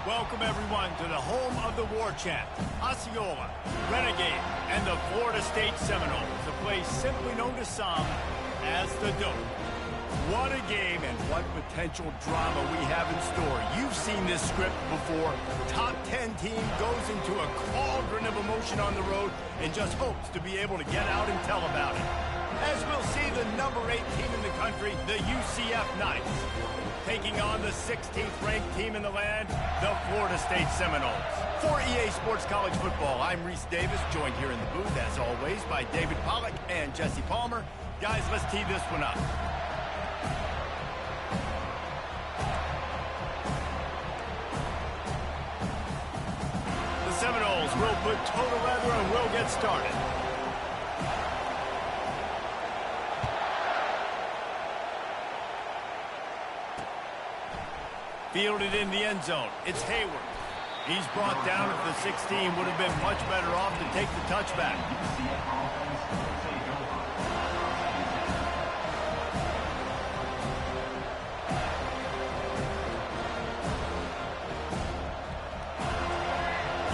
Welcome, everyone, to the home of the War Chant, Osceola, Renegade, and the Florida State Seminoles, a place simply known to some as the Dope. What a game and what potential drama we have in store. You've seen this script before. Top 10 team goes into a cauldron of emotion on the road and just hopes to be able to get out and tell about it. As we'll see the number 8 team in the country, the UCF Knights, taking on the 16th ranked team in the land, the Florida State Seminoles. For EA Sports College Football, I'm Reese Davis, joined here in the booth, as always, by David Pollack and Jesse Palmer. Guys, let's tee this one up. The Seminoles will put total leather and will get started. Fielded in the end zone. It's Hayward. He's brought down at the 16. Would have been much better off to take the touchback.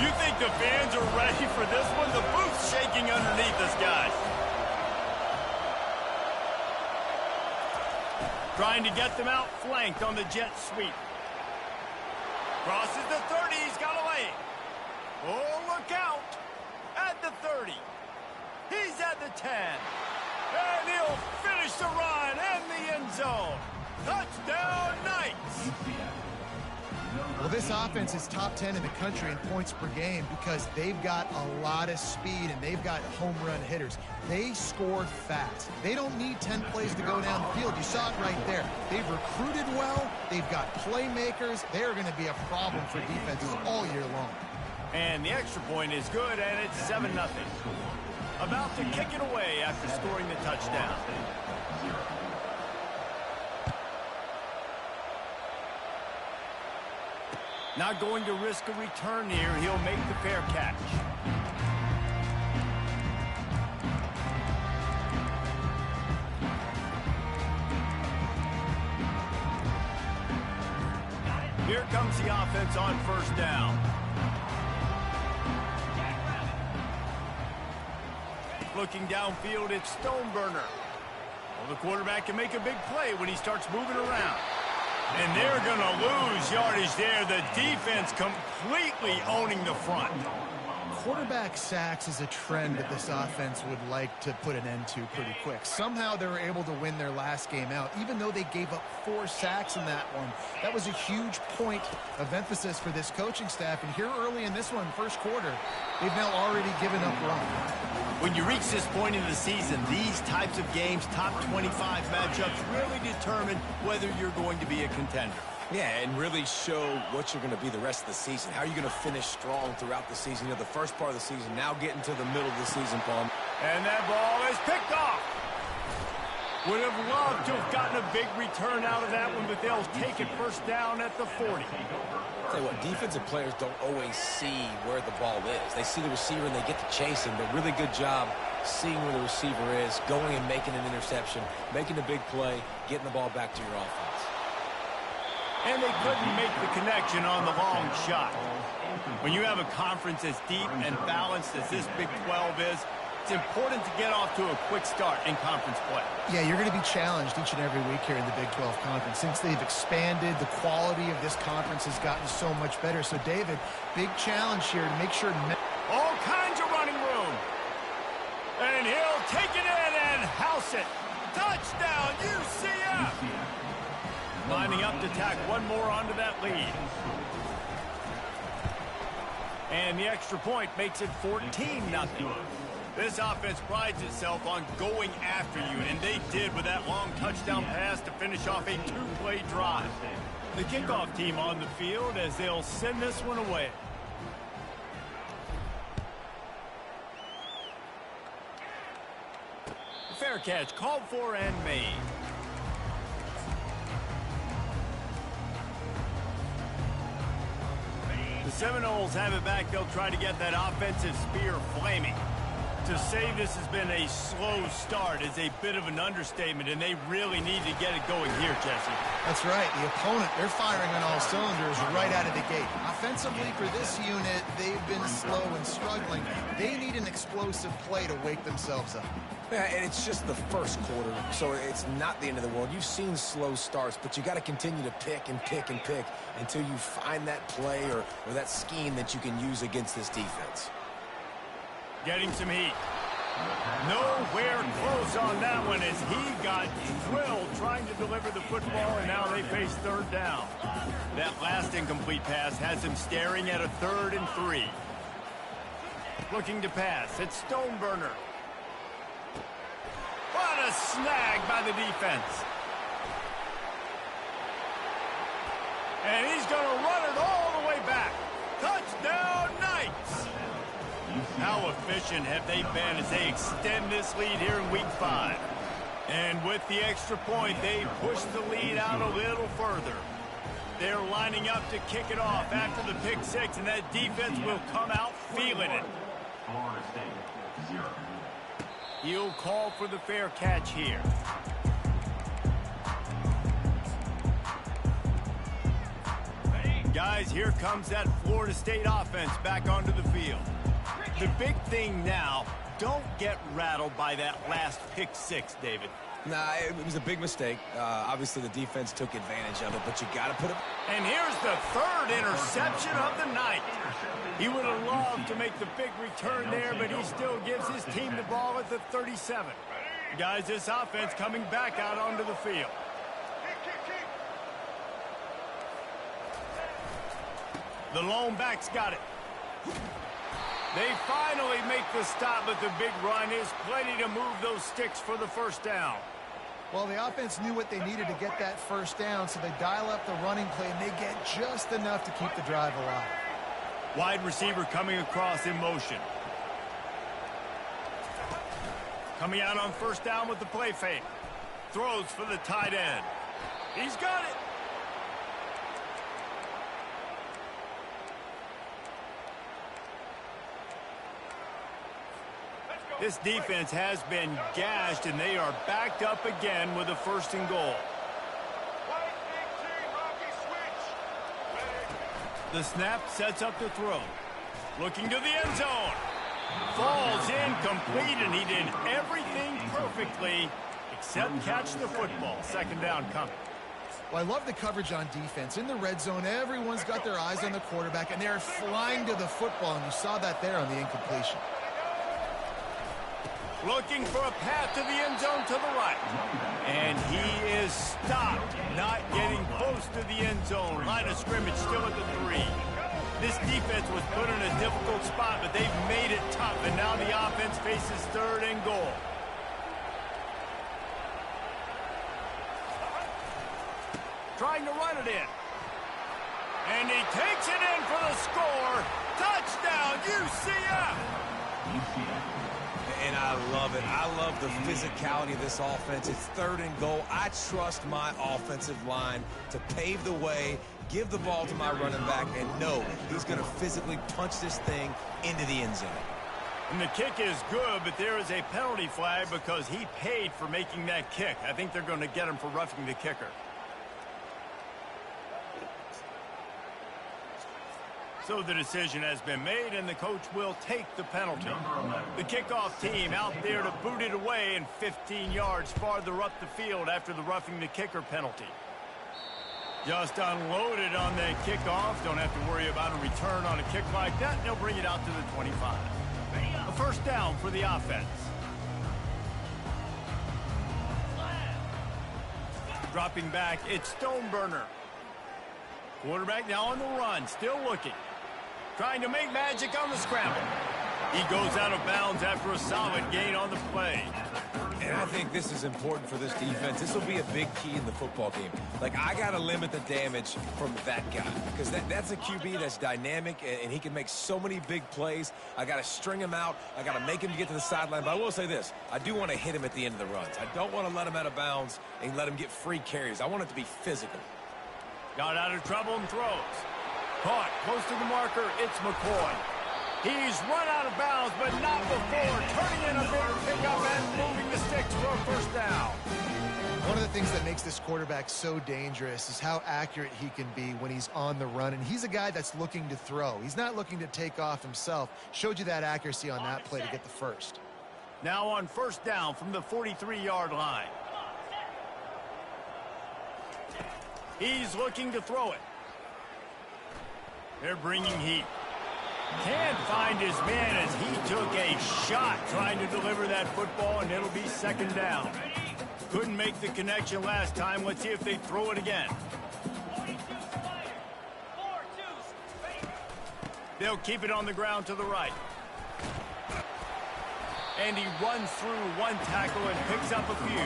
You think the fans are ready for this one? The booth's shaking underneath us, guys. Trying to get them outflanked on the jet sweep. Crosses the 30, he's got a lane. Oh, look out! At the 30. He's at the 10. And he'll finish the run and the end zone. Touchdown, Knights! Well, this offense is top 10 in the country in points per game because they've got a lot of speed and they've got home run hitters. They scored fast. They don't need 10 plays to go down the field. You saw it right there. They've recruited well. They've got playmakers. They're going to be a problem for defenses all year long. And the extra point is good, and it's 7-0. About to kick it away after scoring the touchdown. Not going to risk a return here. He'll make the fair catch. Here comes the offense on first down. Looking downfield, it's Stoneburner. Well, the quarterback can make a big play when he starts moving around. And they're going to lose yardage there. The defense completely owning the front. Quarterback sacks is a trend that this offense would like to put an end to pretty quick. Somehow they were able to win their last game out, even though they gave up 4 sacks in that one. That was a huge point of emphasis for this coaching staff. And here early in this one, first quarter, they've now already given up one. When you reach this point in the season, these types of games, top 25 matchups, really determine whether you're going to be a contender. Yeah, and really show what you're going to be the rest of the season. How are you going to finish strong throughout the season? You know, the first part of the season, now getting to the middle of the season, Paul. And that ball is picked off. Would have loved to have gotten a big return out of that one, but they'll take it first down at the 40. Tell you what, defensive players don't always see where the ball is. They see the receiver and they get to chase him, but really good job seeing where the receiver is, going and making an interception, making a big play, getting the ball back to your offense. And they couldn't make the connection on the long shot. When you have a conference as deep and balanced as this Big 12 is, it's important to get off to a quick start in conference play. Yeah, you're going to be challenged each and every week here in the Big 12 Conference. Since they've expanded, the quality of this conference has gotten so much better. So, David, big challenge here to make sure... All kinds of running room. And he'll take it in and house it. Touchdown, UCF! Lining up to tack one more onto that lead. And the extra point makes it 14-0. This offense prides itself on going after you, and they did with that long touchdown pass to finish off a 2-play drive. The kickoff team on the field as they'll send this one away. Fair catch called for and made. The Seminoles have it back. They'll try to get that offensive spear flaming. To say this has been a slow start is a bit of an understatement, and they really need to get it going here, Jesse. That's right. The opponent, they're firing on all cylinders right out of the gate. Offensively, for this unit, they've been slow and struggling. They need an explosive play to wake themselves up. Yeah, and it's just the first quarter, so it's not the end of the world. You've seen slow starts, but you got to continue to pick and pick and pick until you find that play or that scheme that you can use against this defense. Getting some heat. Nowhere close on that one as he got drilled trying to deliver the football, and now they face third down. That last incomplete pass has him staring at a 3rd and 3. Looking to pass. It's Stoneburner. What a snag by the defense. And he's going to run it all the way back. Touchdown, Knights! How efficient have they been as they extend this lead here in Week 5? And with the extra point, they push the lead out a little further. They're lining up to kick it off after the pick 6, and that defense will come out feeling it. Florida State, 0. He'll call for the fair catch here. Guys, here comes that Florida State offense back onto the field. The big thing now, don't get rattled by that last pick 6, David. Nah, it was a big mistake. Obviously, the defense took advantage of it, but you got to put it. And here's the 3rd interception of the night. He would have loved to make the big return there, but he still gives his team the ball at the 37. Guys, this offense coming back out onto the field. The lone back's got it. They finally make the stop, but the big run is plenty to move those sticks for the first down. Well, the offense knew what they needed to get that first down, so they dial up the running play, and they get just enough to keep the drive alive. Wide receiver coming across in motion. Coming out on first down with the play fake. Throws for the tight end. He's got it. This defense has been gashed, and they are backed up again with a 1st and goal. The snap sets up the throw. Looking to the end zone. Falls incomplete, and he did everything perfectly except catch the football. 2nd down coming. Well, I love the coverage on defense. In the red zone, everyone's got their eyes on the quarterback, and they're flying to the football, and you saw that there on the incompletion. Looking for a path to the end zone to the right. And he is stopped, not getting close to the end zone. Line of scrimmage still at the 3. This defense was put in a difficult spot, but they've made it tough, and now the offense faces 3rd and goal. Trying to run it in. And he takes it in for the score. Touchdown, UCF! And I love it. I love the physicality of this offense. It's 3rd and goal. I trust my offensive line to pave the way, give the ball to my running back, and know he's going to physically punch this thing into the end zone. And the kick is good, but there is a penalty flag because he paid for making that kick. I think they're going to get him for roughing the kicker. So the decision has been made, and the coach will take the penalty. The kickoff team out there to boot it away and 15 yards farther up the field after the roughing the kicker penalty. Just unloaded on that kickoff. Don't have to worry about a return on a kick like that. They'll bring it out to the 25. A 1st down for the offense. Dropping back, it's Stoneburner. Quarterback now on the run, still looking. Trying to make magic on the scramble. He goes out of bounds after a solid gain on the play. And I think this is important for this defense. This will be a big key in the football game. Like, I got to limit the damage from that guy because that's a QB that's dynamic, and he can make so many big plays. I got to string him out. I got to make him get to the sideline. But I will say this. I do want to hit him at the end of the runs. I don't want to let him out of bounds and let him get free carries. I want it to be physical. Got out of trouble and throws. Caught close to the marker. It's McCoy. He's run out of bounds, but not before turning in a big pickup and moving the sticks for a first down. One of the things that makes this quarterback so dangerous is how accurate he can be when he's on the run. And he's a guy that's looking to throw. He's not looking to take off himself. Showed you that accuracy on that play to get the first. Now on first down from the 43-yard line. He's looking to throw it. They're bringing heat. Can't find his man as he took a shot trying to deliver that football, and it'll be second down. Couldn't make the connection last time. Let's see if they throw it again. They'll keep it on the ground to the right. And he runs through one tackle and picks up a few.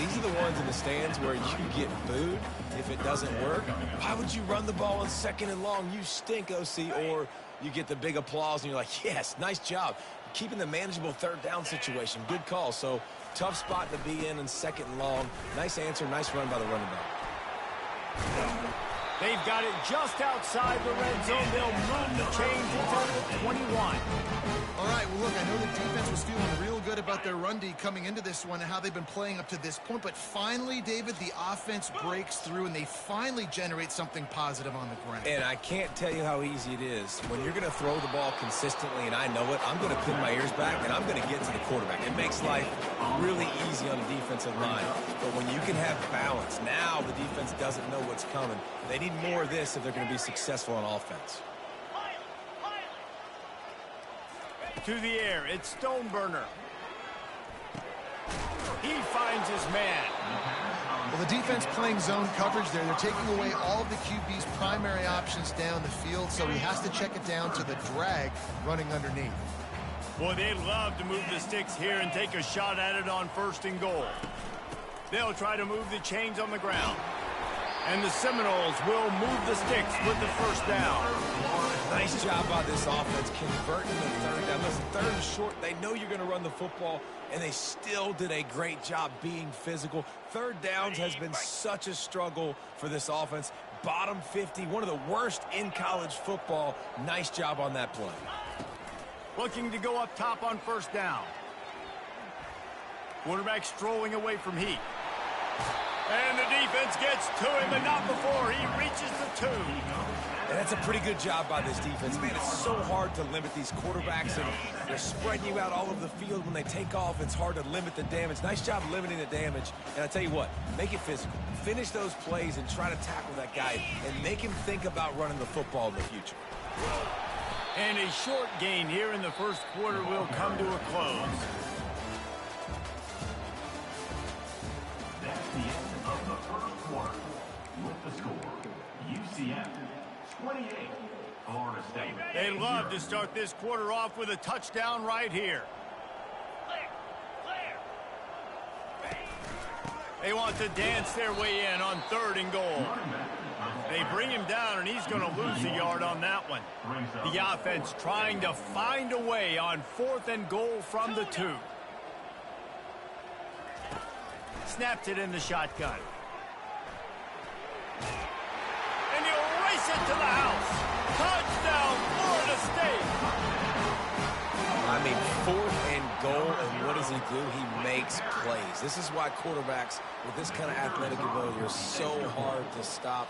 These are the ones in the stands where you get booed if it doesn't work. Why would you run the ball on second and long? You stink, OC. Or you get the big applause and you're like, yes, nice job. Keeping the manageable third down situation. Good call. So tough spot to be in second and long. Nice answer, nice run by the running back. They've got it just outside the red zone. They'll move the chains until the 21. All right, well, look, I know the defense was feeling real good about their run D coming into this one and how they've been playing up to this point. But finally, David, the offense breaks through and they finally generate something positive on the ground. And I can't tell you how easy it is. When you're going to throw the ball consistently, and I know it, I'm going to pin my ears back and I'm going to get to the quarterback. It makes life really easy on the defensive line. But when you can have balance, now the defense doesn't know what's coming. They need more of this if they're going to be successful on offense. To the air, it's Stoneburner. He finds his man. Well, the defense playing zone coverage there. They're taking away all of the QB's primary options down the field, so he has to check it down to the drag running underneath. Boy, they'd love to move the sticks here and take a shot at it on first and goal. They'll try to move the chains on the ground. And the Seminoles will move the sticks with the first down. Nice job by this offense converting the third down. Listen, third and short, they know you're going to run the football, and they still did a great job being physical. Third downs has been such a struggle for this offense. Bottom 50, one of the worst in college football. Nice job on that play. Looking to go up top on first down. Quarterback strolling away from heat. And the defense gets to him, but not before he reaches the 2. And that's a pretty good job by this defense. Man, it's so hard to limit these quarterbacks, and they're spreading you out all over the field. When they take off, it's hard to limit the damage. Nice job limiting the damage. And I tell you what, make it physical. Finish those plays and try to tackle that guy and make him think about running the football in the future. And a short gain here in the first quarter will come to a close. That's the end of the first quarter. With the score, UCF 28, Florida State. They'd love to start this quarter off with a touchdown right here. They want to dance their way in on third and goal. They bring him down, and he's going to lose a yard on that one. The offense trying to find a way on fourth and goal from the 2. Snaps it in the shotgun. And he'll race it to the house. Touchdown, Florida State. I mean, fourth and goal, and what does he do? He makes plays. This is why quarterbacks with this kind of athletic ability are so hard to stop.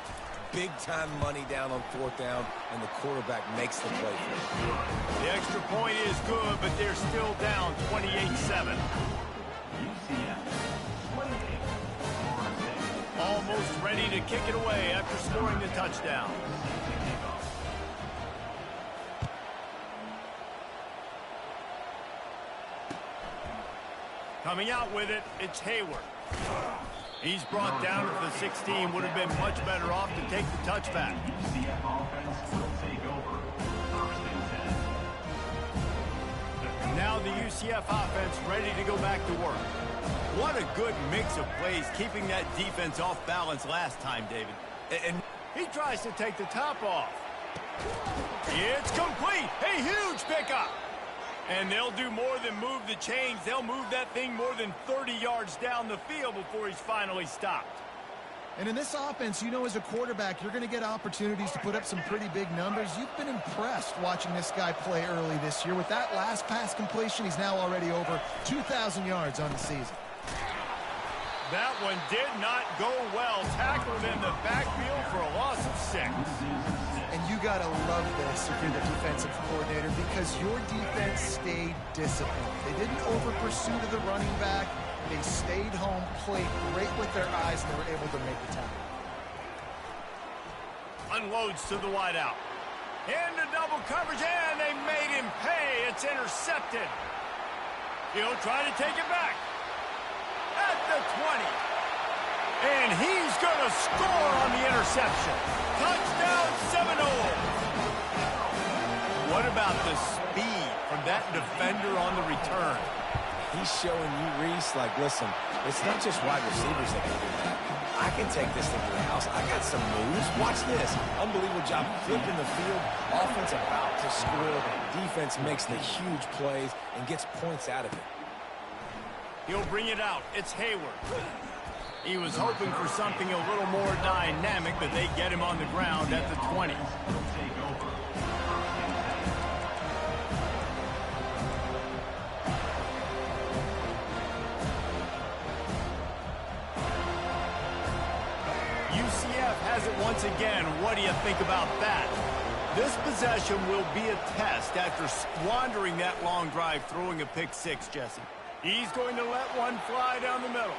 Big-time money down on fourth down, and the quarterback makes the play for him. The extra point is good, but they're still down 28-7. Almost ready to kick it away after scoring the touchdown. Coming out with it, it's Hayward. He's brought down at the 16. Would have been much better off to take the touchback. UCF offense will take over. First and 10. Now the UCF offense ready to go back to work. What a good mix of plays, keeping that defense off balance last time, David. And he tries to take the top off. It's complete. A huge pickup. And they'll do more than move the chains. They'll move that thing more than 30 yards down the field before he's finally stopped. And in this offense, you know, as a quarterback, you're going to get opportunities to put up some pretty big numbers. You've been impressed watching this guy play early this year. With that last pass completion, he's now already over 2,000 yards on the season. That one did not go well. Tackled in the backfield for a loss of 6. And you got to love this if you're the defensive coordinator, because your defense stayed disciplined. They didn't over-pursue to the running back. They stayed home, played great with their eyes, and they were able to make the tackle. Unloads to the wideout. Into double coverage, and they made him pay. It's intercepted. He'll try to take it back. At the 20. And he's going to score on the interception. Touchdown, Seminoles. What about the speed from that defender on the return? He's showing you, Reese, like, listen, it's not just wide receivers that can do that. I can take this thing to the house. I got some moves. Watch this. Unbelievable job flipping the field. Offense about to score. Defense makes the huge plays and gets points out of it. He'll bring it out. It's Hayward. He was hoping for something a little more dynamic, but they get him on the ground at the 20. UCF has it once again. What do you think about that? This possession will be a test after squandering that long drive, throwing a pick 6, Jesse. He's going to let one fly down the middle.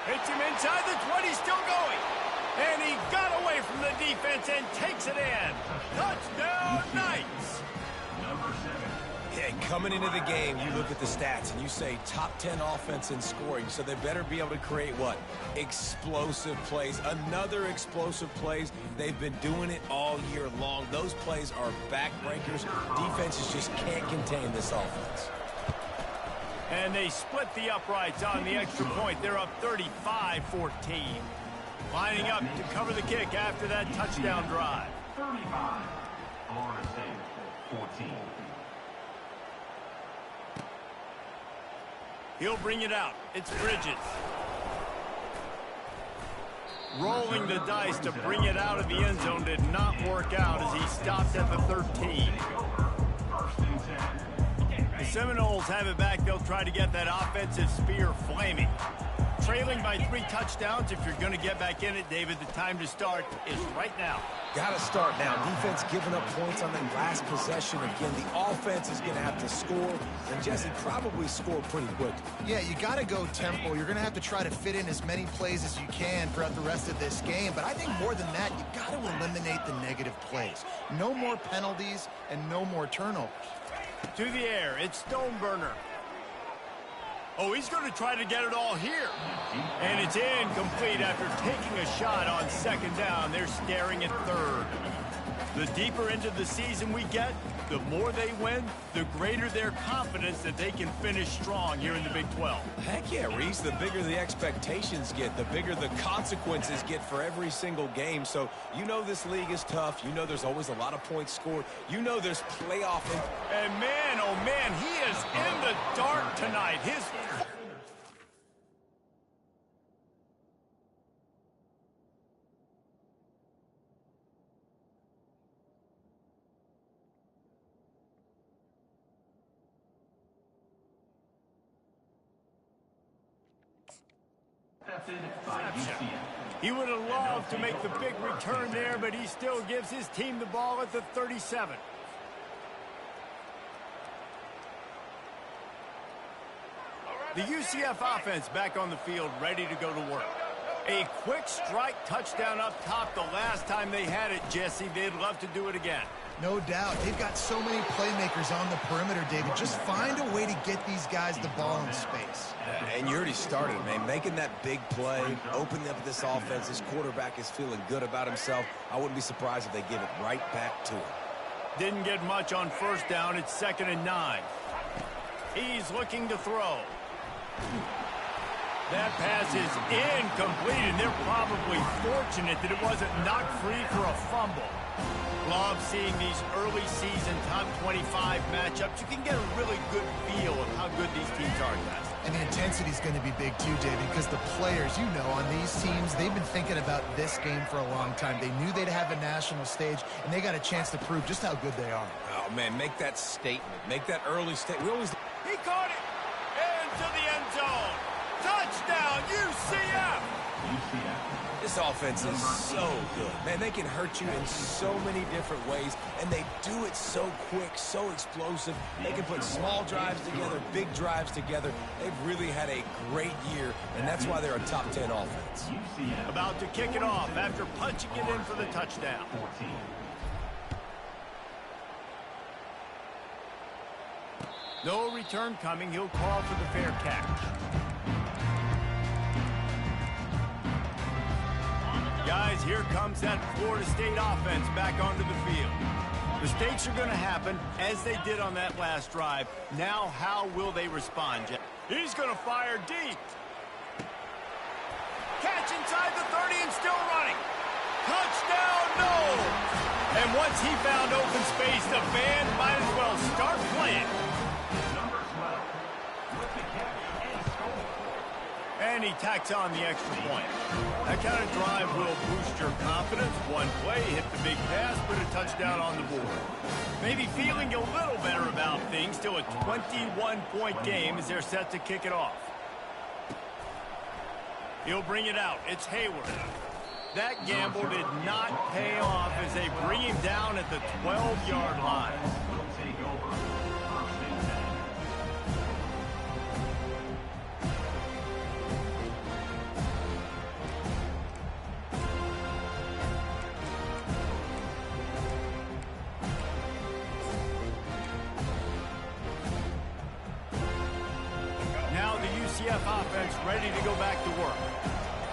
Hits him inside the 20, still going. And he got away from the defense and takes it in. Touchdown, Knights. Yeah, coming into the game, you look at the stats and you say top 10 offense in scoring, so they better be able to create what? Explosive plays. Another explosive plays. They've been doing it all year long. Those plays are backbreakers. Defenses just can't contain this offense. And they split the uprights on the extra point. They're up 35-14. Lining up to cover the kick after that touchdown drive. 35. Florida State, 14. He'll bring it out. It's Bridges. Rolling the dice to bring it out of the end zone did not work out as he stopped at the 13. The Seminoles have it back. They'll try to get that offensive spear flaming. Trailing by 3 touchdowns. If you're going to get back in it, David, the time to start is right now. Got to start now. Defense giving up points on that last possession. Again, the offense is going to have to score, and Jesse probably score pretty quick. Yeah, you got to go tempo. You're going to have to try to fit in as many plays as you can throughout the rest of this game. But I think more than that, you got to eliminate the negative plays. No more penalties and no more turnovers. To the air, it's Stoneburner. Oh, he's going to try to get it all here. And it's incomplete after taking a shot on second down. They're staring at third. The deeper into the season we get, the more they win, the greater their confidence that they can finish strong here in the Big 12. Heck yeah, Reese. The bigger the expectations get, the bigger the consequences get for every single game. So you know this league is tough. You know there's always a lot of points scored. You know there's playoff. And man, oh man, he is in the dark tonight. His He would have loved to make the big return there, but he still gives his team the ball at the 37. The UCF offense back on the field, ready to go to work. A quick strike touchdown up top the last time they had it, Jesse. They'd love to do it again. No doubt. They've got so many playmakers on the perimeter, David. Just find a way to get these guys the ball in space. And you already started, man. Making that big play, opening up this offense. This quarterback is feeling good about himself. I wouldn't be surprised if they give it right back to him. Didn't get much on first down. It's 2nd and 9. He's looking to throw. That pass is incomplete, and they're probably fortunate that it wasn't knocked free for a fumble. Love seeing these early season top 25 matchups. You can get a really good feel of how good these teams are, guys. And the intensity is going to be big too, David, because the players, you know, on these teams, they've been thinking about this game for a long time. They knew they'd have a national stage, and they got a chance to prove just how good they are. Oh, man, make that statement. Make that early statement. He caught it into the end zone. Touchdown, UCF! This offense is so good. Man, they can hurt you in so many different ways, and they do it so quick, so explosive. They can put small drives together, big drives together. They've really had a great year, and that's why they're a top 10 offense. About to kick it off after punching it in for the touchdown. No return coming. He'll call for the fair catch. Guys, here comes that Florida State offense back onto the field. Mistakes are going to happen, as they did on that last drive. Now, how will they respond, Jeff? He's going to fire deep. Catch inside the 30 and still running. Touchdown, no! And once he found open space, the band might as well start playing. And he tacks on the extra point. That kind of drive will boost your confidence. One play, hit the big pass, put a touchdown on the board. Maybe feeling a little better about things. Still a 21-point game as they're set to kick it off. He'll bring it out. It's Hayward. That gamble did not pay off as they bring him down at the 12-yard line. UCF offense ready to go back to work.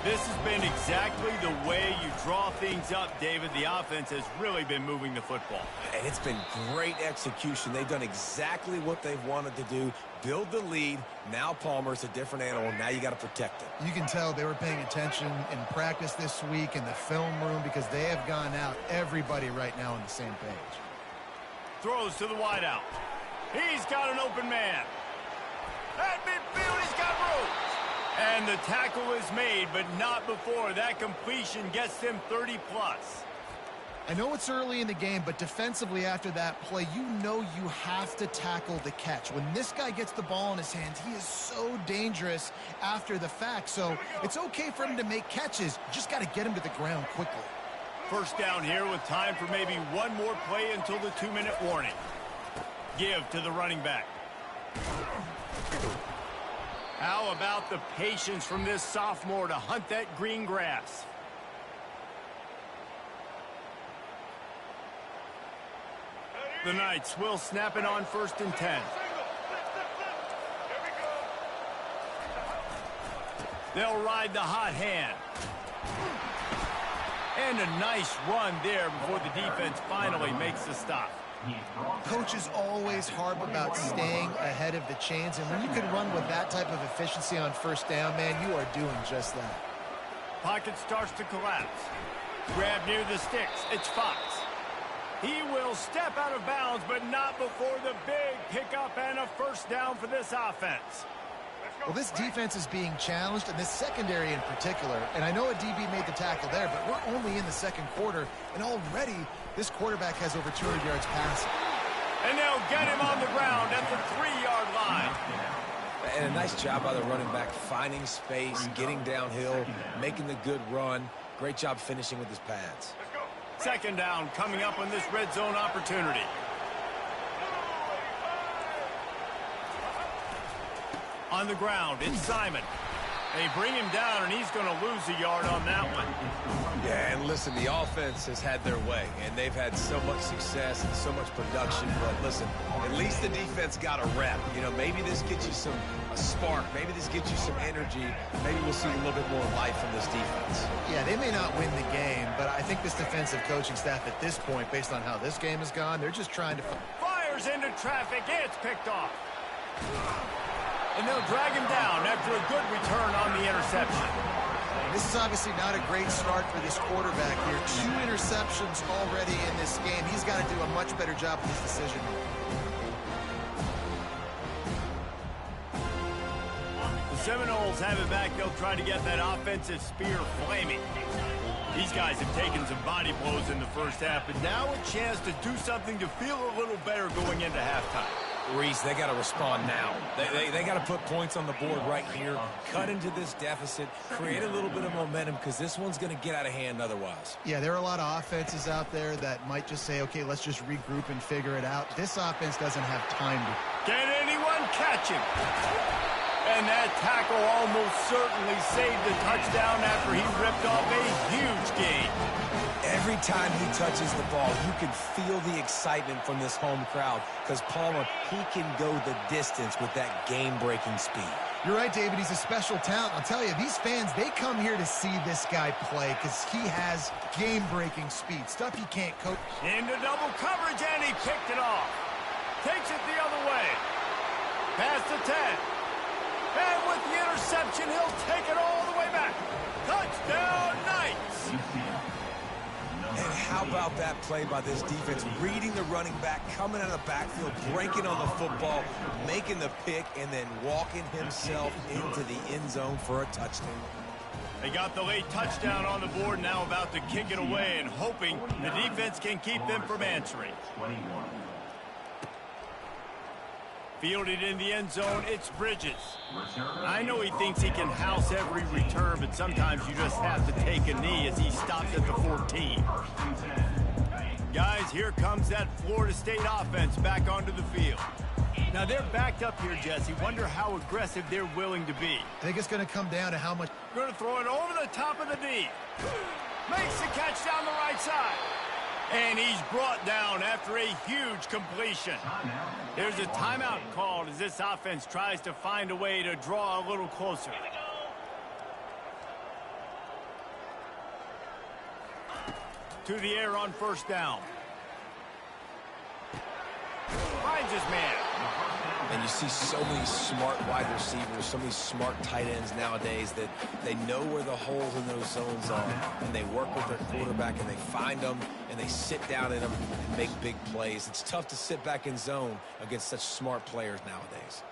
This has been exactly the way you draw things up, David. The offense has really been moving the football. And it's been great execution. They've done exactly what they've wanted to do. Build the lead. Now Palmer's a different animal. Now you got to protect it. You can tell they were paying attention in practice this week in the film room because they have gone out, everybody right now on the same page. Throws to the wideout. He's got an open man. At midfield, he's got room. And the tackle is made, but not before that completion gets them 30-plus. I know it's early in the game, but defensively after that play, you know you have to tackle the catch. When this guy gets the ball in his hands, he is so dangerous after the fact. So it's okay for him to make catches. You just got to get him to the ground quickly. First down here with time for maybe one more play until the 2-minute warning. Give to the running back. How about the patience from this sophomore to hunt that green grass? The Knights will snap it on 1st and 10. They'll ride the hot hand. And a nice run there before the defense finally makes the stop. Coaches always harp about staying ahead of the chains, and when you can run with that type of efficiency on 1st down, man, you are doing just that. Pocket starts to collapse. Grab near the sticks. It's Fox. He will step out of bounds, but not before the big pickup and a 1st down for this offense. Well, this defense is being challenged, and this secondary in particular. And I know a DB made the tackle there, but we're only in the 2nd quarter, and already this quarterback has over 200 yards passing. And they'll get him on the ground at the 3-yard line. And a nice job by the running back, finding space, getting downhill, making the good run. Great job finishing with his pads. 2nd down coming up on this red zone opportunity. On the ground, it's Simon. They bring him down, and he's going to lose a yard on that one. Yeah, and listen, the offense has had their way, and they've had so much success and so much production. But listen, at least the defense got a rep. You know, maybe this gets you a spark. Maybe this gets you some energy. Maybe we'll see a little bit more life from this defense. Yeah, they may not win the game, but I think this defensive coaching staff at this point, based on how this game has gone, they're just trying to... Fires into traffic. It's picked off. And they'll drag him down after a good return on the interception. This is obviously not a great start for this quarterback here. 2 interceptions already in this game. He's got to do a much better job with his decision. Seminoles have it back. They'll try to get that offensive spear flaming. These guys have taken some body blows in the first half, but now a chance to do something to feel a little better going into halftime. Reese, they got to respond now. They got to put points on the board right here, cut into this deficit, create a little bit of momentum, because this one's going to get out of hand otherwise. Yeah, there are a lot of offenses out there that might just say, okay, let's just regroup and figure it out. This offense doesn't have time to. Can anyone catch him? And that tackle almost certainly saved the touchdown after he ripped off a huge gain. Every time he touches the ball, you can feel the excitement from this home crowd, because Palmer, he can go the distance with that game-breaking speed. You're right, David. He's a special talent. I'll tell you, these fans, they come here to see this guy play because he has game-breaking speed, stuff you can't coach. Into double coverage, and he picked it off. Takes it the other way. Past the 10. And with the interception, he'll take it all the way back. Touchdown, Knights! And how about that play by this defense? Reading the running back, coming out of the backfield, breaking on the football, making the pick, and then walking himself into the end zone for a touchdown. They got the late touchdown on the board, now about to kick it away and hoping the defense can keep them from answering. Fielded in the end zone, it's Bridges. I know he thinks he can house every return, but sometimes you just have to take a knee as he stops at the 14. Guys, here comes that Florida State offense back onto the field. Now they're backed up here, Jesse. Wonder how aggressive they're willing to be. I think it's going to come down to how much. Going to throw it over the top of the knee. Makes the catch down the right side. And he's brought down after a huge completion. There's a timeout called as this offense tries to find a way to draw a little closer. To the air on first down. Finds his man. And you see so many smart wide receivers, so many smart tight ends nowadays that they know where the holes in those zones are, and they work with their quarterback, and they find them, and they sit down in them and make big plays. It's tough to sit back in zone against such smart players nowadays.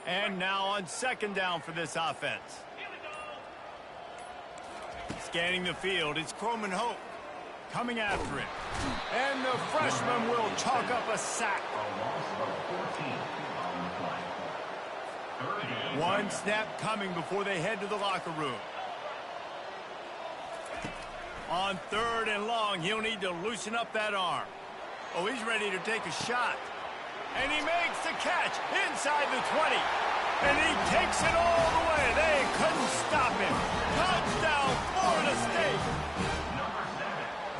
And now on second down for this offense. Scanning the field, it's Croman Hope coming after him. And the freshman will chalk up a sack. One snap coming before they head to the locker room. On third and long, he'll need to loosen up that arm. Oh, he's ready to take a shot. And he makes the catch inside the 20. And he takes it all the way. They couldn't stop him. Touchdown, Florida State.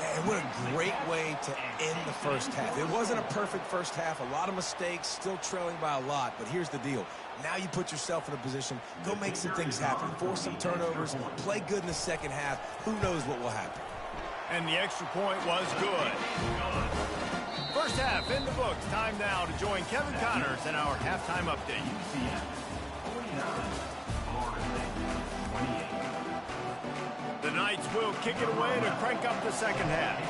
And what a great way to end the first half. It wasn't a perfect first half. A lot of mistakes, still trailing by a lot. But here's the deal. Now you put yourself in a position, go make some things happen. Force some turnovers, play good in the second half. Who knows what will happen. And the extra point was good. First half in the books. Time now to join Kevin Connors in our halftime update. The Knights will kick it away to crank up the second half.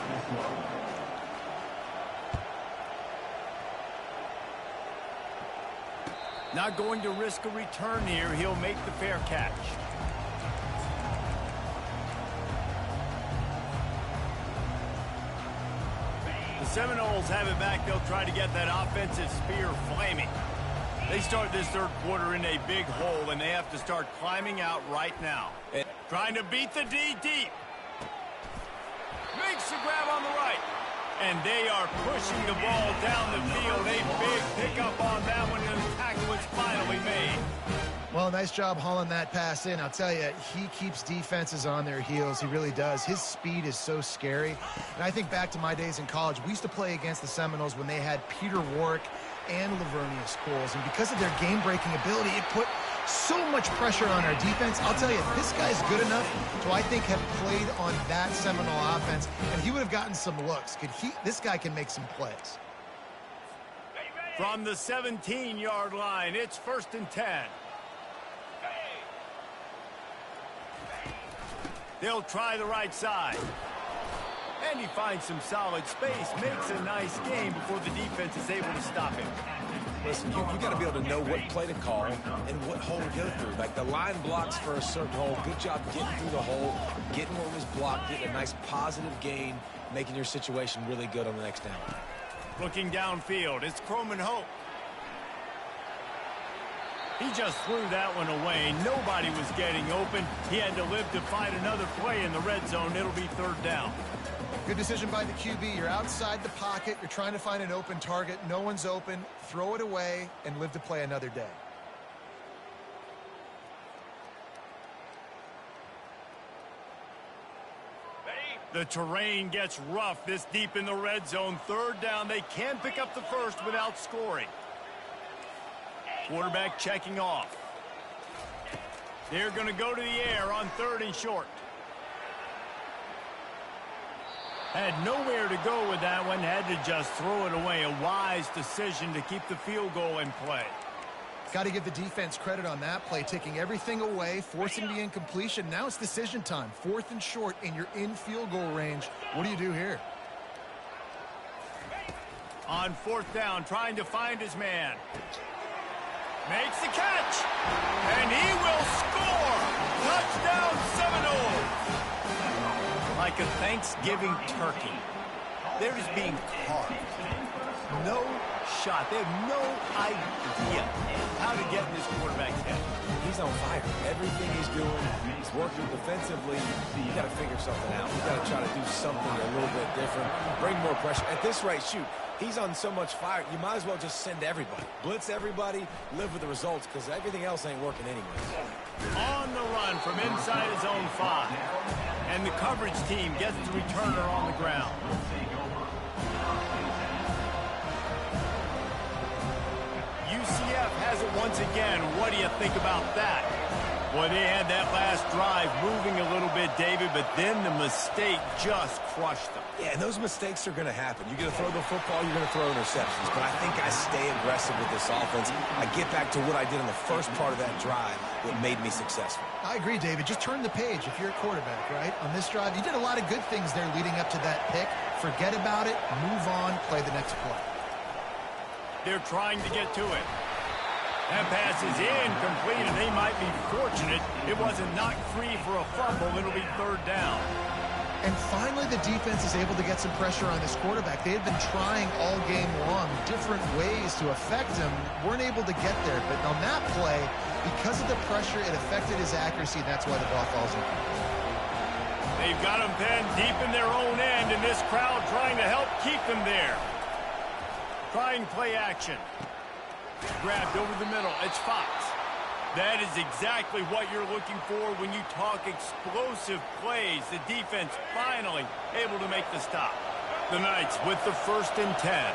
Not going to risk a return here. He'll make the fair catch. The Seminoles have it back. They'll try to get that offensive spear flaming. They start this third quarter in a big hole, and they have to start climbing out right now. Trying to beat the D deep. Makes the grab on the right. And they are pushing the ball down the field. A big pickup on that one, and the tackle was finally made. Well, nice job hauling that pass in. I'll tell you, he keeps defenses on their heels. He really does. His speed is so scary. And I think back to my days in college, we used to play against the Seminoles when they had Peter Warrick and Lavernia Schools. And because of their game-breaking ability, it put so much pressure on our defense. I'll tell you, this guy's good enough to, I think, have played on that Seminole offense, and he would have gotten some looks. This guy can make some plays. From the 17-yard line, it's 1st and 10. They'll try the right side. And he finds some solid space, makes a nice game before the defense is able to stop him. Listen, you got to be able to know what play to call and what hole to go through. Like the line blocks for a certain hole. Good job getting through the hole, getting what was blocked, getting a nice positive gain, making your situation really good on the next down. Looking downfield, it's Croman Hope. He just threw that one away. Nobody was getting open. He had to live to find another play in the red zone. It'll be third down. Good decision by the QB. You're outside the pocket. You're trying to find an open target. No one's open. Throw it away and live to play another day. The terrain gets rough this deep in the red zone. Third down. They can pick up the first without scoring. Quarterback checking off. They're going to go to the air on 3rd and short. Had nowhere to go with that one. Had to just throw it away. A wise decision to keep the field goal in play. Got to give the defense credit on that play, taking everything away, forcing the incompletion. Now it's decision time. 4th and short, and you're in field goal range. What do you do here? On 4th down, trying to find his man. Makes the catch, and he will score. Touchdown Seminoles. Like a Thanksgiving turkey, they're just being carved. No shot. They have no idea how to get in this quarterback's head. He's on fire. Everything he's doing, he's working defensively. You got to figure something out. You got to try to do something a little bit different. Bring more pressure. At this rate, shoot. He's on so much fire, you might as well just send everybody. Blitz everybody, live with the results, because everything else ain't working anyway. On the run from inside his own 5. And the coverage team gets the returner on the ground. UCF has it once again. What do you think about that? Boy, they had that last drive moving a little bit, David, but then the mistake just crushed them. Yeah, and those mistakes are going to happen. You're going to throw the football, you're going to throw interceptions. But I think I stay aggressive with this offense. I get back to what I did in the first part of that drive that made me successful. I agree, David. Just turn the page if you're a quarterback, right? On this drive, you did a lot of good things there leading up to that pick. Forget about it, move on, play the next play. They're trying to get to it. That pass is incomplete, and they might be fortunate it wasn't knocked free for a fumble. It'll be 3rd down. And finally, the defense is able to get some pressure on this quarterback. They had been trying all game long different ways to affect him. Weren't able to get there. But on that play, because of the pressure, it affected his accuracy. That's why the ball falls in. They've got him penned deep in their own end, and this crowd trying to help keep them there. Trying play action. Grabbed over the middle. It's Fox. That is exactly what you're looking for when you talk explosive plays. The defense finally able to make the stop. The Knights with the 1st and 10.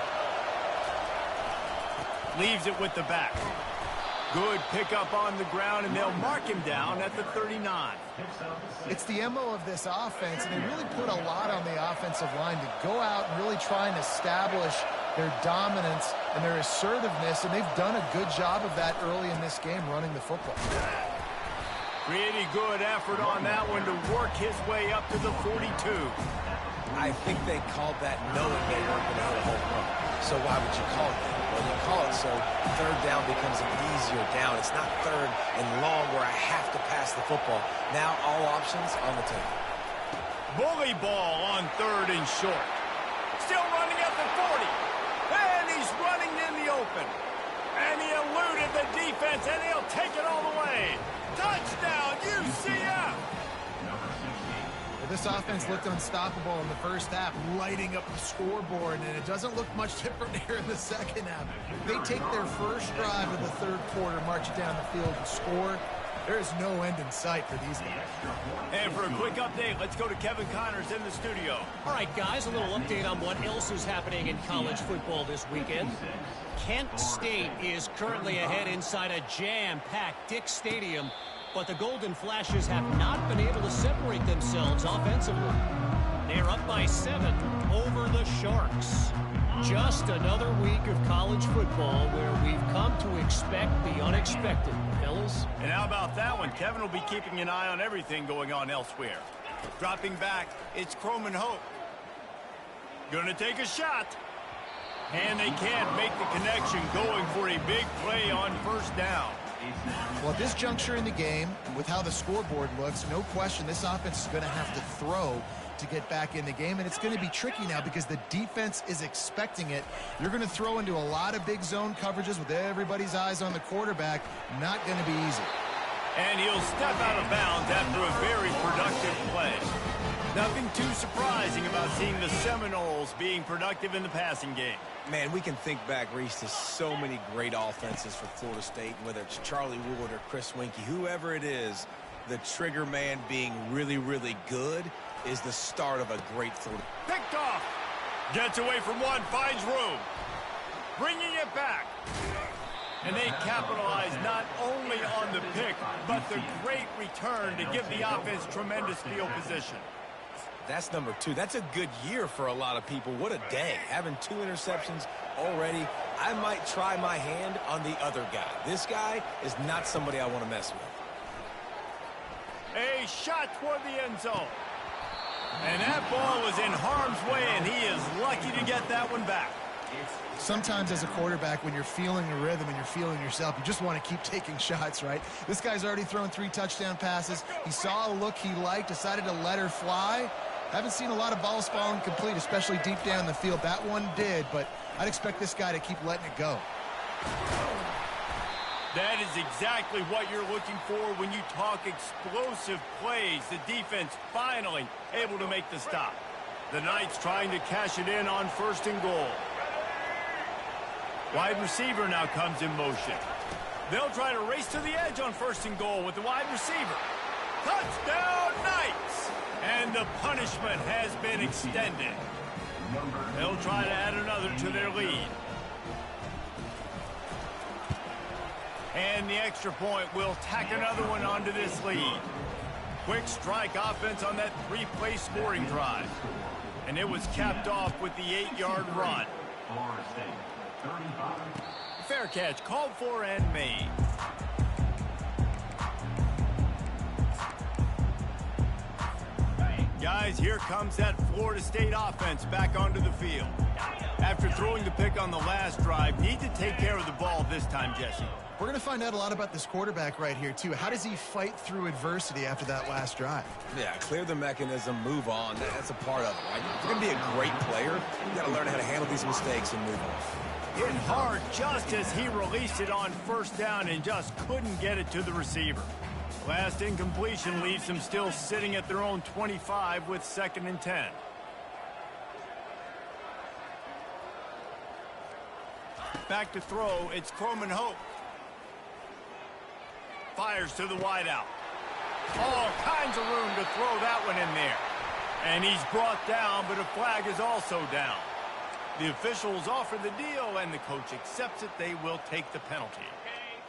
Leaves it with the back. Good pickup on the ground, and they'll mark him down at the 39. It's the MO of this offense, and they really put a lot on the offensive line to go out and really try and establish their dominance and their assertiveness, and they've done a good job of that early in this game running the football. Pretty good effort on that one to work his way up to the 42. I think they called that knowing they weren't going to hit a home run. So why would you call it that? Well, you call it so 3rd down becomes an easier down. It's not 3rd and long where I have to pass the football. Now all options on the table. Bully ball on 3rd and short. Still running at the 40. And he's running in the open. And he eluded the defense, and he'll take it all the way. Touchdown, UCF! This offense looked unstoppable in the first half, lighting up the scoreboard, and it doesn't look much different here in the second half. They take their first drive of the 3rd quarter, march it down the field, and score. There is no end in sight for these guys. And for a quick update, let's go to Kevin Connors in the studio. All right, guys, a little update on what else is happening in college football this weekend. Kent State is currently ahead inside a jam-packed Dick Stadium, but the Golden Flashes have not been able to separate themselves offensively. They're up by 7 over the Sharks. Just another week of college football where we've come to expect the unexpected, fellas. And how about that one? Kevin will be keeping an eye on everything going on elsewhere. Dropping back, it's Croman Hope. Gonna take a shot. And they can't make the connection, going for a big play on first down. Well, at this juncture in the game, with how the scoreboard looks, no question this offense is going to have to throw to get back in the game, and it's going to be tricky now because the defense is expecting it. You're going to throw into a lot of big zone coverages with everybody's eyes on the quarterback. Not going to be easy. And he'll step out of bounds after a very productive play. Nothing too surprising about seeing the Seminoles being productive in the passing game. Man, we can think back, Reese, to so many great offenses for Florida State, whether it's Charlie Wood or Chris Winkie, whoever it is, the trigger man being really, really good is the start of a great Florida. Picked off. Gets away from one, finds room. Bringing it back. And they capitalize not only on the pick, but the great return to give the offense tremendous field position. That's number 2. That's a good year for a lot of people. What a day. Having 2 interceptions already. I might try my hand on the other guy. This guy is not somebody I want to mess with. A shot toward the end zone. And that ball was in harm's way, and he is lucky to get that one back. Sometimes as a quarterback, when you're feeling the rhythm and you're feeling yourself, you just want to keep taking shots, right? This guy's already thrown 3 touchdown passes. He saw a look he liked, decided to let her fly. Haven't seen a lot of balls falling complete, especially deep down the field. That one did, but I'd expect this guy to keep letting it go. That is exactly what you're looking for when you talk explosive plays. The defense finally able to make the stop. The Knights trying to cash it in on 1st and goal. Wide receiver now comes in motion. They'll try to race to the edge on 1st and goal with the wide receiver. Touchdown, Knights! And the punishment has been extended. They'll try to add another to their lead. And the extra point will tack another one onto this lead. Quick strike offense on that 3-play scoring drive. And it was capped off with the 8-yard run. Fair catch called for and made. Guys, here comes that Florida State offense back onto the field. After throwing the pick on the last drive, need to take care of the ball this time, Jesse. We're going to find out a lot about this quarterback right here, too. How does he fight through adversity after that last drive? Yeah, clear the mechanism, move on. That's a part of it, right? If you're going to be a great player, you got to learn how to handle these mistakes and move on. Hit hard just as he released it on 1st down and just couldn't get it to the receiver. Last incompletion leaves them still sitting at their own 25 with 2nd and 10. Back to throw, it's Croman Hope. Fires to the wideout. All kinds of room to throw that one in there. And he's brought down, but a flag is also down. The officials offer the deal, and the coach accepts it. They will take the penalty.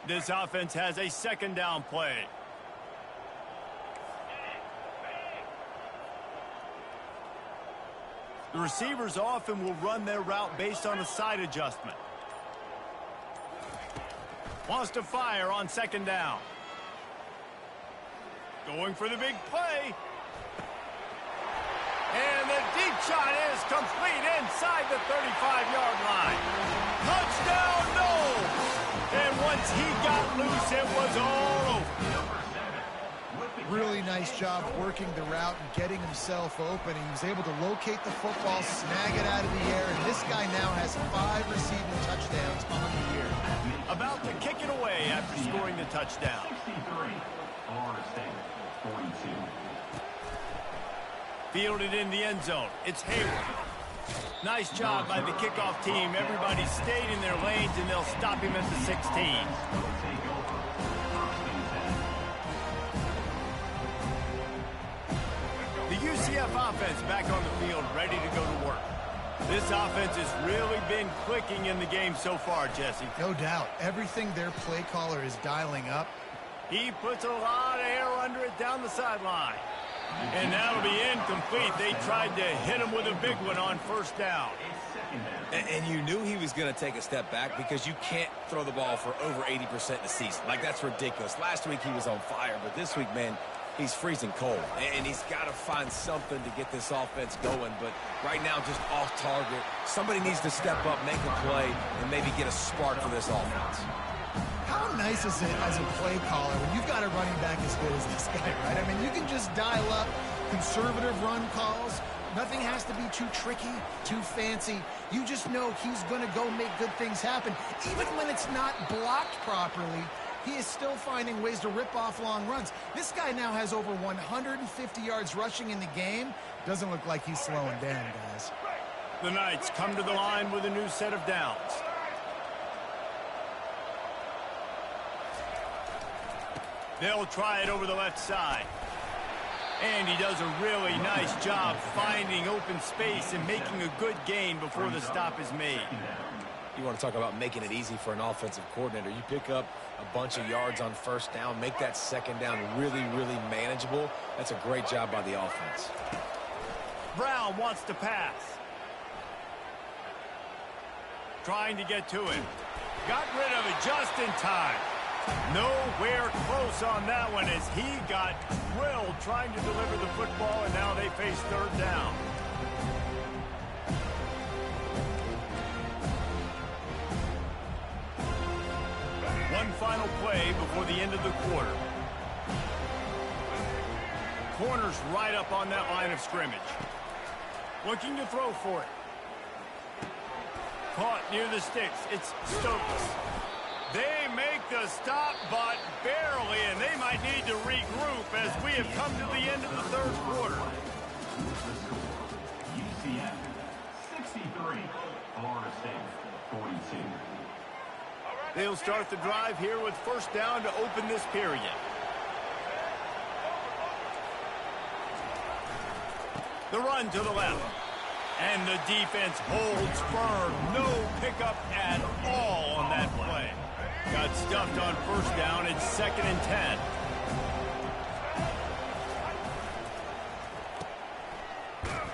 This offense has a 2nd down play. The receivers often will run their route based on a side adjustment. Wants to fire on 2nd down. Going for the big play. And the deep shot is complete inside the 35-yard line. Touchdown, no! And once he got loose, it was all over. Really nice job working the route and getting himself open. He was able to locate the football, snag it out of the air, and this guy now has 5 receiving touchdowns on the year. About to kick it away after scoring the touchdown. 63, Florida State, 42. Fielded in the end zone. It's Hayward. Nice job by the kickoff team. Everybody stayed in their lanes, and they'll stop him at the 16. The UCF offense back on the field, ready to go to work. This offense has really been clicking in the game so far, Jesse. No doubt. Everything their play caller is dialing up. He puts a lot of air under it down the sideline. And that'll be incomplete. They tried to hit him with a big one on 1st down. And you knew he was going to take a step back because you can't throw the ball for over 80% in the season. Like, that's ridiculous. Last week he was on fire, but this week, man, he's freezing cold, and he's got to find something to get this offense going. But right now, just off target. Somebody needs to step up, make a play, and maybe get a spark for this offense. How nice is it as a play caller when you've got a running back as good as this guy, right? I mean, you can just dial up conservative run calls. Nothing has to be too tricky, too fancy. You just know he's going to go make good things happen. Even when it's not blocked properly, he is still finding ways to rip off long runs. This guy now has over 150 yards rushing in the game. Doesn't look like he's slowing down, guys. The Knights come to the line with a new set of downs. They'll try it over the left side. And he does a really nice job finding open space and making a good gain before the stop is made. You want to talk about making it easy for an offensive coordinator. You pick up a bunch of yards on first down, make that second down really, really manageable. That's a great job by the offense. Brown wants to pass. Trying to get to it. Got rid of it just in time. Nowhere close on that one as he got drilled trying to deliver the football, and now they face third down. One final play before the end of the quarter. Corners right up on that line of scrimmage. Looking to throw for it. Caught near the sticks. It's Stokes. They make the stop, but barely, and they might need to regroup as we have come to the end of the third quarter. UCF 63, Florida State 42. They'll start the drive here with first down to open this period. The run to the left. And the defense holds firm. No pickup at all on that play. Got stuffed on first down. It's 2nd and 10.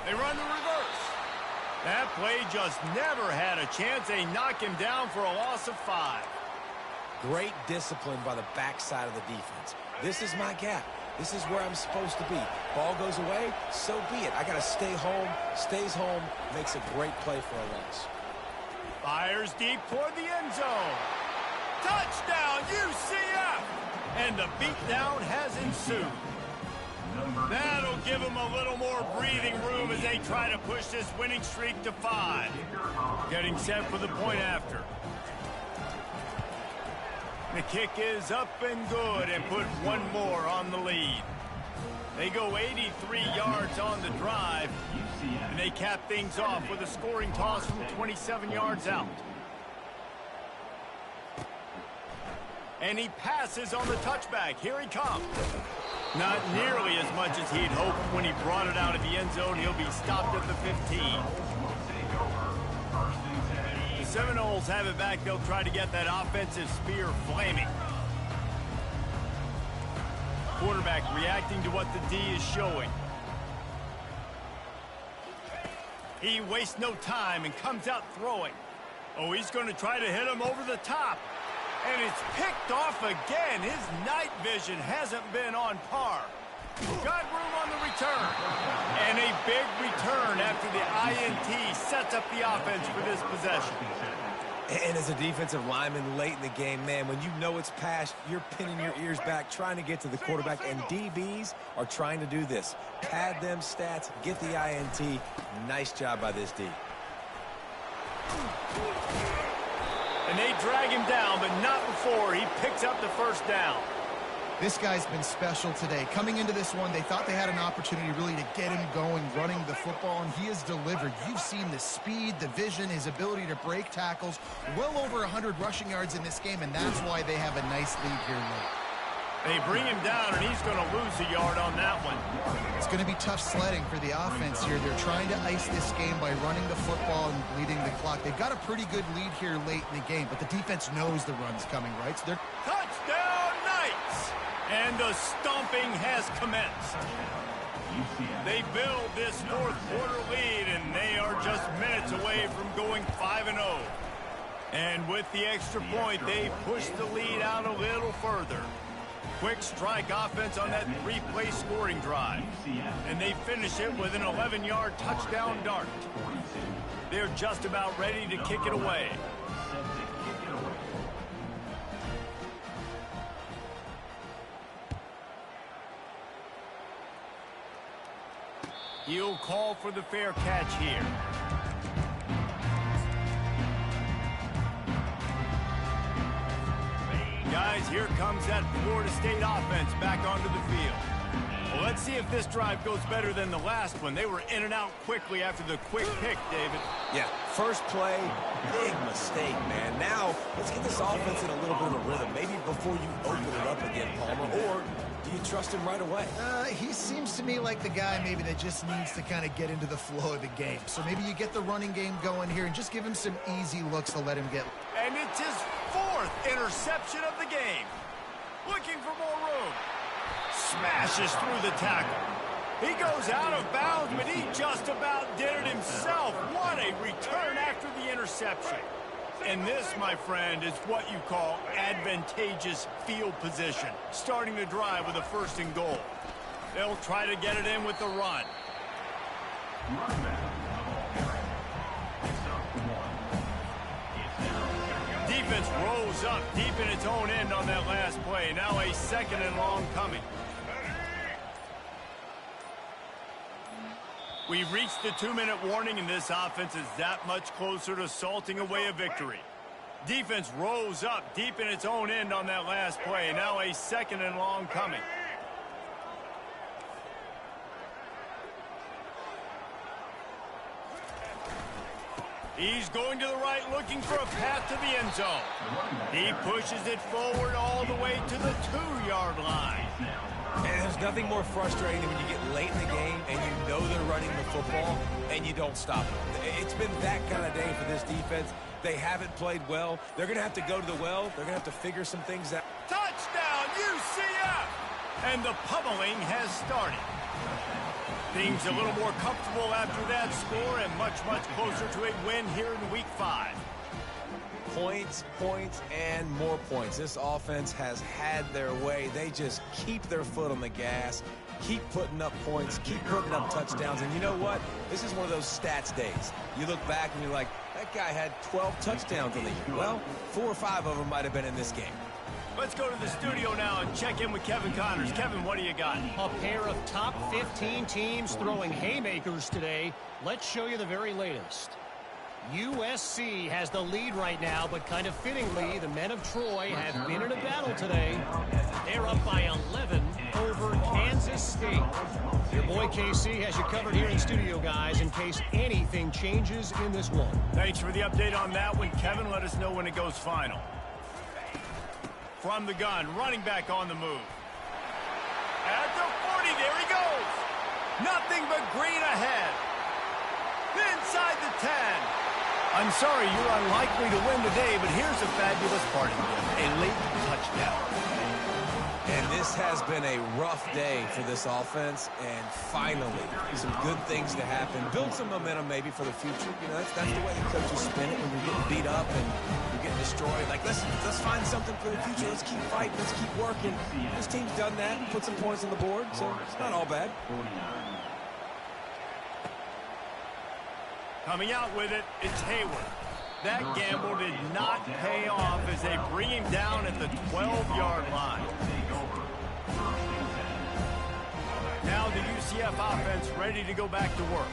They run the reverse. That play just never had a chance. They knock him down for a loss of 5. Great discipline by the backside of the defense. This is my gap. This is where I'm supposed to be. Ball goes away, so be it. I got to stay home, stays home, makes a great play for a loss. Fires deep toward the end zone. Touchdown, UCF! And the beatdown has ensued. That'll give them a little more breathing room as they try to push this winning streak to 5. Getting set for the point after. The kick is up and good and put one more on the lead. They go 83 yards on the drive, and they cap things off with a scoring toss from 27 yards out. And he passes on the touchback. Here he comes. Not nearly as much as he'd hoped when he brought it out of the end zone. He'll be stopped at the 15. The Seminoles have it back. They'll try to get that offensive spear flaming. Quarterback reacting to what the D is showing. He wastes no time and comes out throwing. Oh, he's going to try to hit him over the top. And it's picked off again. His night vision hasn't been on par. Got room on the return. And a big return after the INT sets up the offense for this possession. And as a defensive lineman late in the game, man, when you know it's passed, you're pinning your ears back, trying to get to the quarterback, and DBs are trying to do this. Pad them stats, get the INT. Nice job by this D. And they drag him down, but not before he picks up the first down. This guy's been special today. Coming into this one, they thought they had an opportunity really to get him going, running the football, and he has delivered. You've seen the speed, the vision, his ability to break tackles. Well over 100 rushing yards in this game, and that's why they have a nice lead here late. They bring him down, and he's going to lose a yard on that one. It's going to be tough sledding for the offense here. They're trying to ice this game by running the football and bleeding the clock. They've got a pretty good lead here late in the game, but the defense knows the run's coming, right? So they're... Touchdown, Knights! And the stomping has commenced. They build this fourth quarter lead, and they are just minutes away from going 5-0. And with the extra point, they push the lead out a little further. Quick strike offense on that three-play scoring drive. And they finish it with an 11-yard touchdown dart. They're just about ready to kick it away. He'll call for the fair catch here. Guys, here comes that Florida State offense back onto the field. Well, let's see if this drive goes better than the last one. They were in and out quickly after the quick pick, David. Yeah, first play, big mistake, man. Now, let's get this offense in a little bit of a rhythm. Maybe before you open it up again, Palmer, or do you trust him right away? He seems to me like the guy maybe that just needs to kind of get into the flow of the game. So maybe you get the running game going here and just give him some easy looks to let him get. And it's his 4th interception of the game. Looking for more room. Smashes through the tackle. He goes out of bounds, but he just about did it himself. What a return after the interception. And this, my friend, is what you call advantageous field position. Starting the drive with a 1st and goal. They'll try to get it in with the run. Defense rolls up deep in its own end on that last play. Now a 2nd and long coming. We've reached the 2-minute warning, and this offense is that much closer to salting away a victory. Defense rolls up deep in its own end on that last play. Now a 2nd and long coming. He's going to the right, looking for a path to the end zone. He pushes it forward all the way to the 2-yard line. And there's nothing more frustrating than when you get late in the game and you know they're running the football and you don't stop them. It's been that kind of day for this defense. They haven't played well. They're going to have to go to the well. They're going to have to figure some things out. Touchdown, UCF! And the pummeling has started. Things a little more comfortable after that score and much, much closer to a win here in Week 5. Points, points, and more points. This offense has had their way. They just keep their foot on the gas, keep putting up points, keep putting up touchdowns. And you know what? This is one of those stats days. You look back and you're like, that guy had 12 touchdowns in the year. Well, 4 or 5 of them might have been in this game. Let's go to the studio now and check in with Kevin Connors. Kevin, what do you got? A pair of top 15 teams throwing haymakers today. Let's show you the very latest. USC has the lead right now, but kind of fittingly, the men of Troy have been in a battle today. They're up by 11 over Kansas State. Your boy KC has you covered here in studio, guys, in case anything changes in this one. Thanks for the update on that one, Kevin. Let us know when it goes final. From the gun, running back on the move. At the 40, there he goes. Nothing but green ahead. Inside the 10. I'm sorry, you're unlikely to win today, but here's a fabulous party gift. A late touchdown. And this has been a rough day for this offense, and finally, some good things to happen. Build some momentum maybe for the future. You know, that's the way the coaches spin it when you're getting beat up and you're getting destroyed. Like, let's find something for the future. Let's keep fighting. Let's keep working. This team's done that, put some points on the board, so it's not all bad. Coming out with it, it's Hayward. That gamble did not pay off as they bring him down at the 12-yard line. Now the UCF offense ready to go back to work.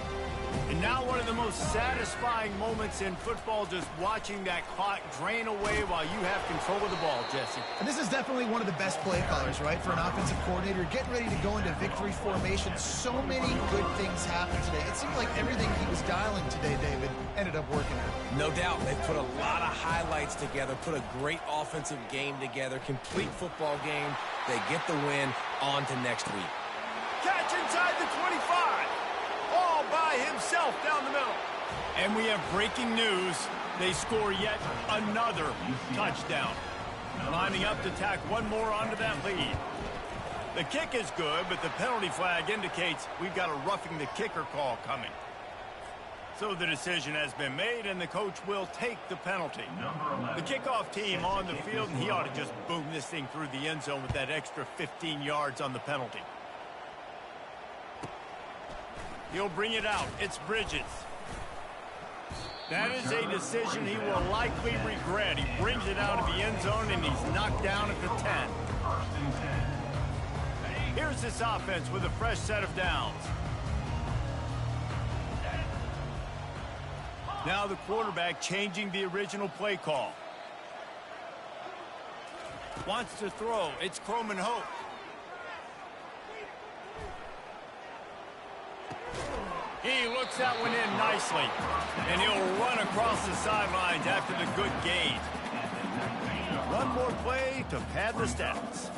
And now one of the most satisfying moments in football, just watching that clock drain away while you have control of the ball, Jesse. And this is definitely one of the best play callers, right, for an offensive coordinator. Getting ready to go into victory formation. So many good things happened today. It seemed like everything he was dialing today, David, ended up working out. No doubt. They put a lot of highlights together, put a great offensive game together, complete football game. They get the win. On to next week. Catch inside the 25. All by himself down the middle. And we have breaking news. They score yet another touchdown. Lining up to tack one more onto that lead. The kick is good, but the penalty flag indicates we've got a roughing the kicker call coming. So the decision has been made, and the coach will take the penalty. The kickoff team on the field, and he ought to just boom this thing through the end zone with that extra 15 yards on the penalty. He'll bring it out. It's Bridges. That is a decision he will likely regret. He brings it out of the end zone, and he's knocked down at the 10. Here's this offense with a fresh set of downs. Now the quarterback changing the original play call. Wants to throw. It's Croman Hope. He looks that one in nicely. And he'll run across the sidelines after the good gain. One more play to pad the stats.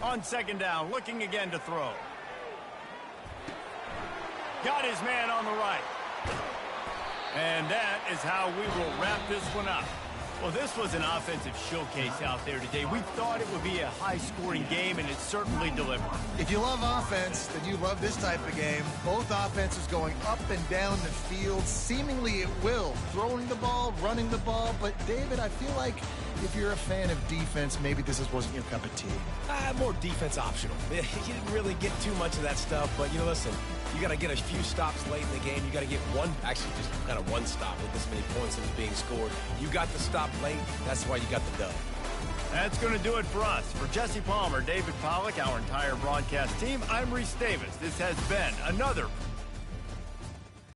On second down, looking again to throw. Got his man on the right. And that is how we will wrap this one up. Well, this was an offensive showcase out there today. We thought it would be a high-scoring game, and it certainly delivered. If you love offense, then you love this type of game. Both offenses going up and down the field, seemingly at will. Throwing the ball, running the ball. But, David, I feel like if you're a fan of defense, maybe this wasn't your cup of tea. More defense optional. You didn't really get too much of that stuff, but, listen, you got to get a few stops late in the game. You got to get just kind of one stop with this many points that was being scored. You got the stop late. That's why you got the dub. That's going to do it for us. For Jesse Palmer, David Pollack, our entire broadcast team, I'm Reese Davis. This has been another